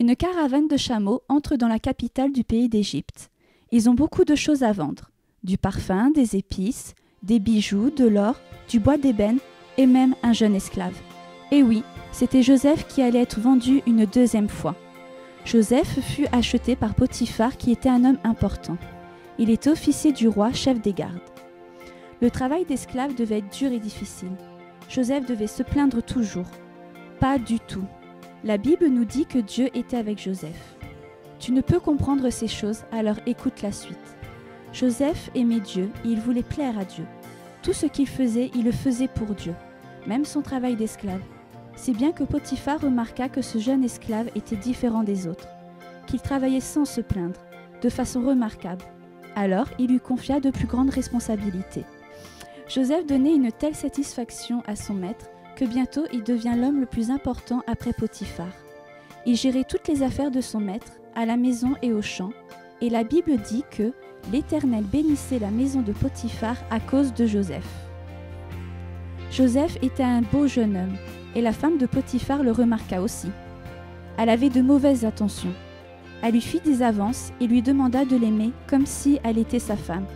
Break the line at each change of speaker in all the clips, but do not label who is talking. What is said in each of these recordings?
Une caravane de chameaux entre dans la capitale du pays d'Égypte. Ils ont beaucoup de choses à vendre. Du parfum, des épices, des bijoux, de l'or, du bois d'ébène et même un jeune esclave. Et oui, c'était Joseph qui allait être vendu une deuxième fois. Joseph fut acheté par Potiphar qui était un homme important. Il était officier du roi, chef des gardes. Le travail d'esclave devait être dur et difficile. Joseph devait se plaindre toujours. Pas du tout. La Bible nous dit que Dieu était avec Joseph. Tu ne peux comprendre ces choses, alors écoute la suite. Joseph aimait Dieu et il voulait plaire à Dieu. Tout ce qu'il faisait, il le faisait pour Dieu, même son travail d'esclave. Si bien que Potiphar remarqua que ce jeune esclave était différent des autres, qu'il travaillait sans se plaindre, de façon remarquable. Alors, il lui confia de plus grandes responsabilités. Joseph donnait une telle satisfaction à son maître que bientôt il devient l'homme le plus important après Potiphar. Il gérait toutes les affaires de son maître, à la maison et au champ, et la Bible dit que l'Éternel bénissait la maison de Potiphar à cause de Joseph. Joseph était un beau jeune homme, et la femme de Potiphar le remarqua aussi. Elle avait de mauvaises intentions. Elle lui fit des avances et lui demanda de l'aimer comme si elle était sa femme.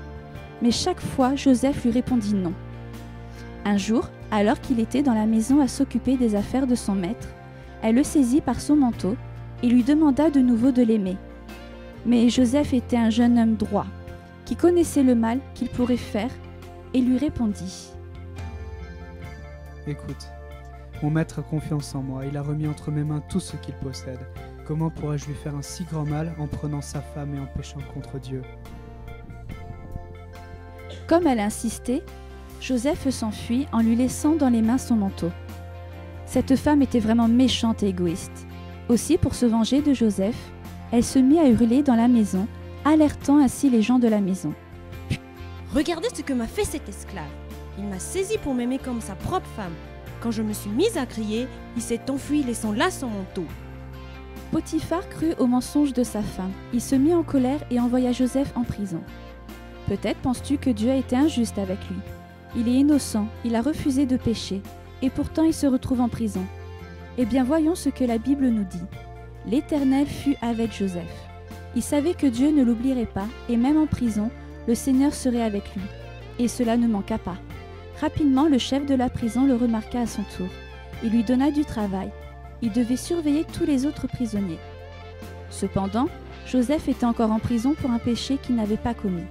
Mais chaque fois, Joseph lui répondit non. Un jour, alors qu'il était dans la maison à s'occuper des affaires de son maître, elle le saisit par son manteau et lui demanda de nouveau de l'aimer. Mais Joseph était un jeune homme droit, qui connaissait le mal qu'il pourrait faire, et lui répondit :
« Écoute, mon maître a confiance en moi, il a remis entre mes mains tout ce qu'il possède. Comment pourrais-je lui faire un si grand mal en prenant sa femme et en péchant contre Dieu ?»
Comme elle insistait, Joseph s'enfuit en lui laissant dans les mains son manteau. Cette femme était vraiment méchante et égoïste. Aussi, pour se venger de Joseph, elle se mit à hurler dans la maison, alertant ainsi les gens de la maison.
« Regardez ce que m'a fait cet esclave. Il m'a saisi pour m'aimer comme sa propre femme. Quand je me suis mise à crier, il s'est enfui laissant là son manteau. »
Potiphar crut au mensonge de sa femme. Il se mit en colère et envoya Joseph en prison. Peut-être penses-tu que Dieu a été injuste avec lui. Il est innocent, il a refusé de pécher, et pourtant il se retrouve en prison. Eh bien voyons ce que la Bible nous dit. L'Éternel fut avec Joseph. Il savait que Dieu ne l'oublierait pas, et même en prison, le Seigneur serait avec lui. Et cela ne manqua pas. Rapidement, le chef de la prison le remarqua à son tour. Il lui donna du travail. Il devait surveiller tous les autres prisonniers. Cependant, Joseph était encore en prison pour un péché qu'il n'avait pas commis.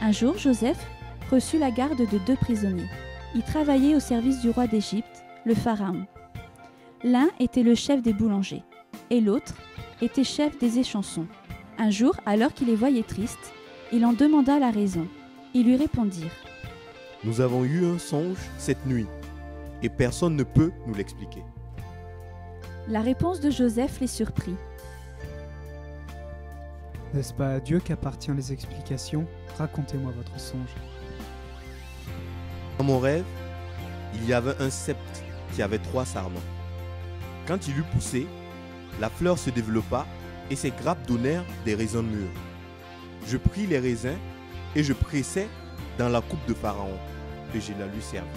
Un jour, Joseph reçut la garde de 2 prisonniers. Ils travaillaient au service du roi d'Égypte, le pharaon. L'un était le chef des boulangers, et l'autre était chef des échansons. Un jour, alors qu'il les voyait tristes, il en demanda la raison. Ils lui répondirent :
« Nous avons eu un songe cette nuit, et personne ne peut nous l'expliquer. »
La réponse de Joseph les surprit.
« N'est-ce pas à Dieu qu'appartient les explications ? Racontez-moi votre songe. »
Dans mon rêve, il y avait un sceptre qui avait 3 sarments. Quand il eut poussé, la fleur se développa et ses grappes donnèrent des raisins mûrs. Je pris les raisins et je pressai dans la coupe de Pharaon, et je la lui servis.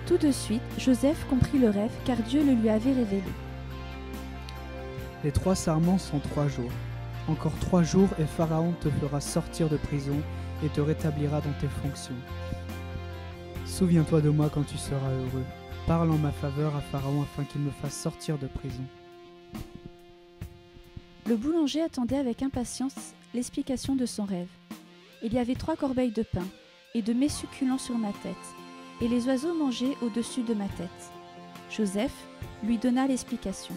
Tout de suite, Joseph comprit le rêve car Dieu le lui avait révélé.
Les 3 sarments sont 3 jours. Encore 3 jours et Pharaon te fera sortir de prison et te rétablira dans tes fonctions. Souviens-toi de moi quand tu seras heureux. Parle en ma faveur à Pharaon afin qu'il me fasse sortir de prison.
Le boulanger attendait avec impatience l'explication de son rêve. Il y avait 3 corbeilles de pain et de mets succulents sur ma tête, et les oiseaux mangeaient au-dessus de ma tête. Joseph lui donna l'explication.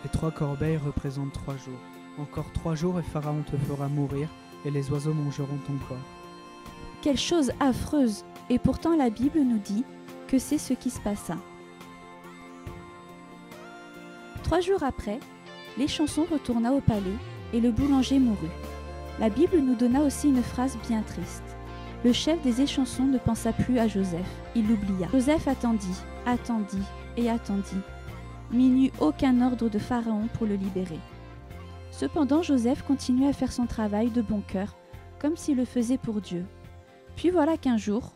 Les 3 corbeilles représentent 3 jours. Encore 3 jours et Pharaon te fera mourir, et les oiseaux mangeront ton corps.
Quelle chose affreuse! Et pourtant la Bible nous dit que c'est ce qui se passa. 3 jours après, l'échanson retourna au palais et le boulanger mourut. La Bible nous donna aussi une phrase bien triste. Le chef des échansons ne pensa plus à Joseph, il l'oublia. Joseph attendit, attendit et attendit, mais il n'eut aucun ordre de Pharaon pour le libérer. Cependant, Joseph continuait à faire son travail de bon cœur, comme s'il le faisait pour Dieu. Puis voilà qu'un jour...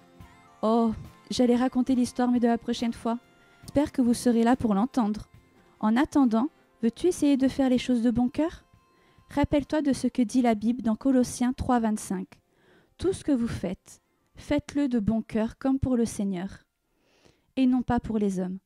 Oh, j'allais raconter l'histoire, mais de la prochaine fois. J'espère que vous serez là pour l'entendre. En attendant, veux-tu essayer de faire les choses de bon cœur? Rappelle-toi de ce que dit la Bible dans Colossiens 3,25. Tout ce que vous faites, faites-le de bon cœur comme pour le Seigneur, et non pas pour les hommes.